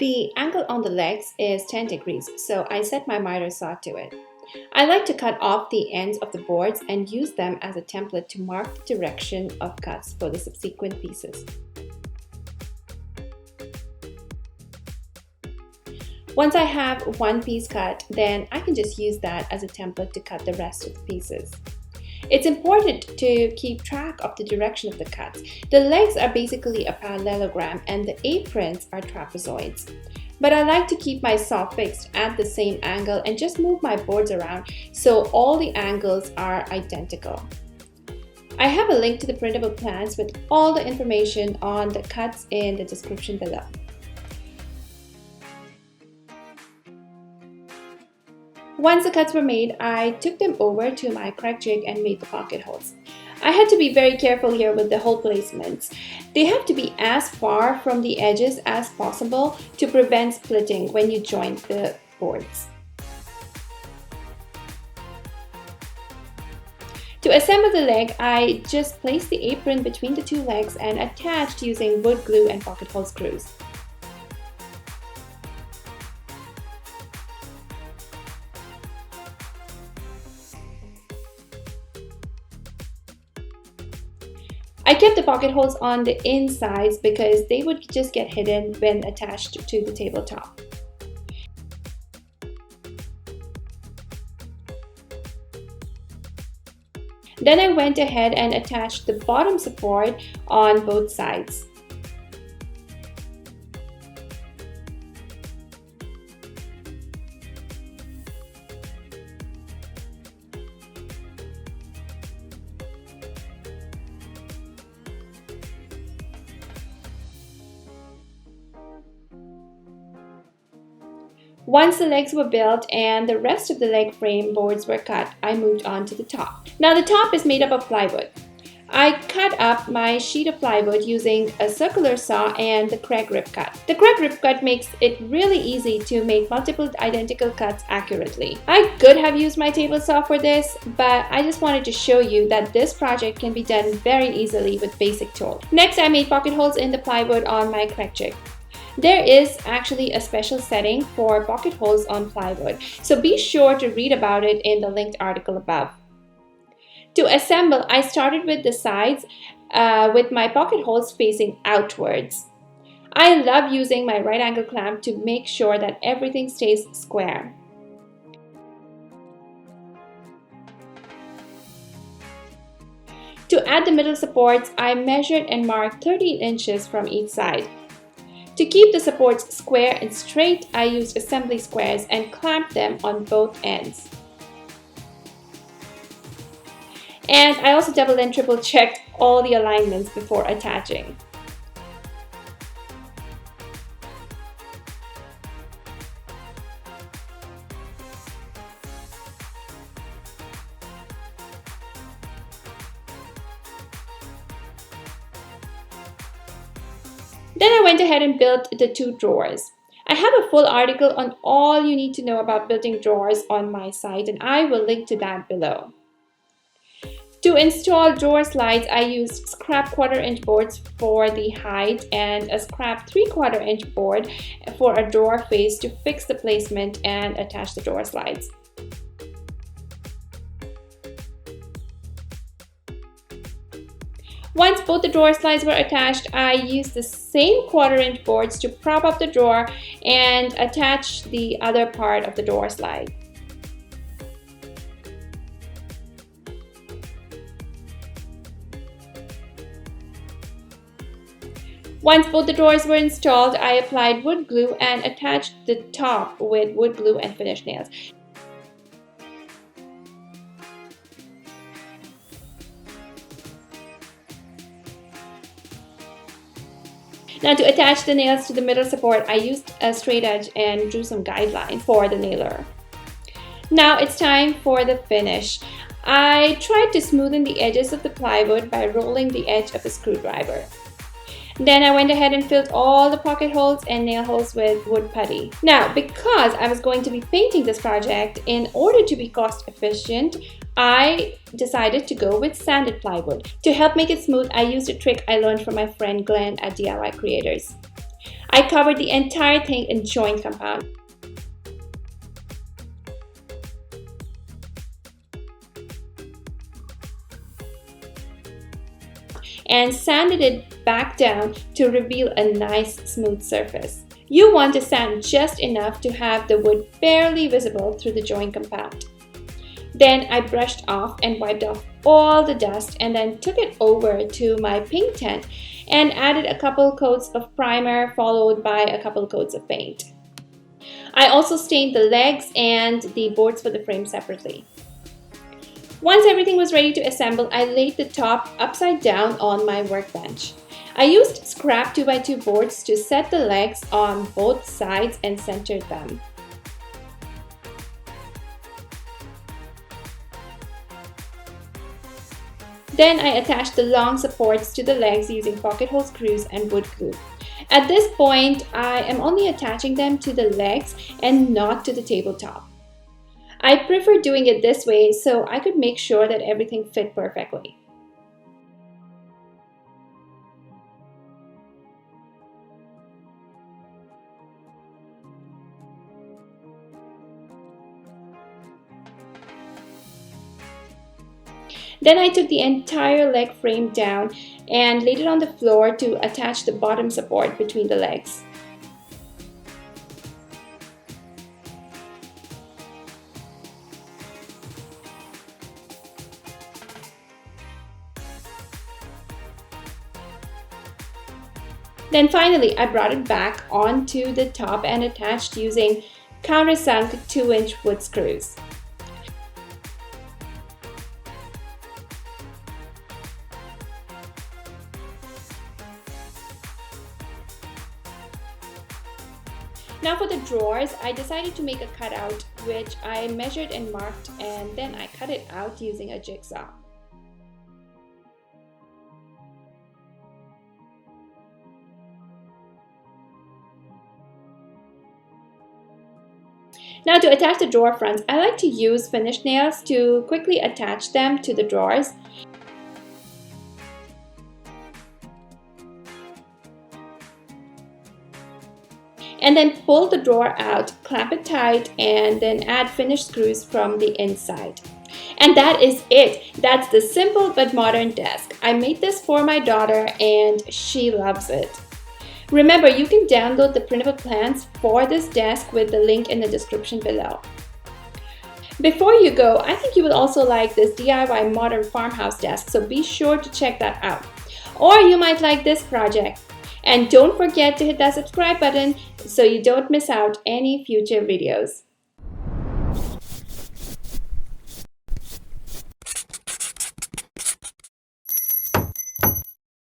The angle on the legs is 10 degrees, so I set my miter saw to it. I like to cut off the ends of the boards and use them as a template to mark the direction of cuts for the subsequent pieces. Once I have one piece cut, then I can just use that as a template to cut the rest of the pieces. It's important to keep track of the direction of the cuts. The legs are basically a parallelogram and the aprons are trapezoids. But I like to keep my saw fixed at the same angle and just move my boards around so all the angles are identical. I have a link to the printable plans with all the information on the cuts in the description below. Once the cuts were made, I took them over to my crack jig and made the pocket holes. I had to be very careful here with the hole placements. They have to be as far from the edges as possible to prevent splitting when you join the boards. To assemble the leg, I just placed the apron between the two legs and attached using wood glue and pocket hole screws. I kept the pocket holes on the insides because they would just get hidden when attached to the tabletop. Then I went ahead and attached the bottom support on both sides. Once the legs were built and the rest of the leg frame boards were cut, I moved on to the top. Now the top is made up of plywood. I cut up my sheet of plywood using a circular saw and the crack rip cut. The crack rip cut makes it really easy to make multiple identical cuts accurately. I could have used my table saw for this, but I just wanted to show you that this project can be done very easily with basic tools. Next, I made pocket holes in the plywood on my crack jig. There is actually a special setting for pocket holes on plywood, so be sure to read about it in the linked article above. To assemble, I started with the sides with my pocket holes facing outwards. I love using my right angle clamp to make sure that everything stays square. To add the middle supports, I measured and marked 13 inches from each side. To keep the supports square and straight, I used assembly squares and clamped them on both ends. And I also double and triple checked all the alignments before attaching. Then I went ahead and built the two drawers. I have a full article on all you need to know about building drawers on my site, and I will link to that below. To install drawer slides, I used scrap 1/4 inch boards for the height and a scrap 3/4 inch board for a drawer face to fix the placement and attach the drawer slides. Once both the drawer slides were attached, I used the same 1/4 inch boards to prop up the drawer and attach the other part of the drawer slide. Once both the drawers were installed, I applied wood glue and attached the top with wood glue and finish nails. Now to attach the nails to the middle support, I used a straight edge and drew some guidelines for the nailer. Now it's time for the finish. I tried to smoothen the edges of the plywood by rolling the edge of a screwdriver. Then I went ahead and filled all the pocket holes and nail holes with wood putty. Now, because I was going to be painting this project, in order to be cost efficient, I decided to go with sanded plywood. To help make it smooth, I used a trick I learned from my friend Glenn at DIY Creators. I covered the entire thing in joint compound and sanded it back down to reveal a nice smooth surface. You want to sand just enough to have the wood barely visible through the joint compound. Then I brushed off and wiped off all the dust and then took it over to my paint tent and added a couple coats of primer followed by a couple coats of paint. I also stained the legs and the boards for the frame separately. Once everything was ready to assemble, I laid the top upside down on my workbench. I used scrap 2x2 boards to set the legs on both sides and centered them. Then I attached the long supports to the legs using pocket hole screws and wood glue. At this point, I am only attaching them to the legs and not to the tabletop. I prefer doing it this way so I could make sure that everything fit perfectly. Then I took the entire leg frame down and laid it on the floor to attach the bottom support between the legs. Then finally, I brought it back onto the top and attached using countersunk 2-inch wood screws. Now for the drawers, I decided to make a cutout which I measured and marked, and then I cut it out using a jigsaw. Now to attach the drawer fronts, I like to use finished nails to quickly attach them to the drawers. And then pull the drawer out, clamp it tight, and then add finished screws from the inside. And that is it. That's the simple but modern desk. I made this for my daughter and she loves it. Remember, you can download the printable plans for this desk with the link in the description below. Before you go, I think you will also like this DIY modern farmhouse desk, so be sure to check that out. Or you might like this project. And don't forget to hit that subscribe button so you don't miss out any future videos.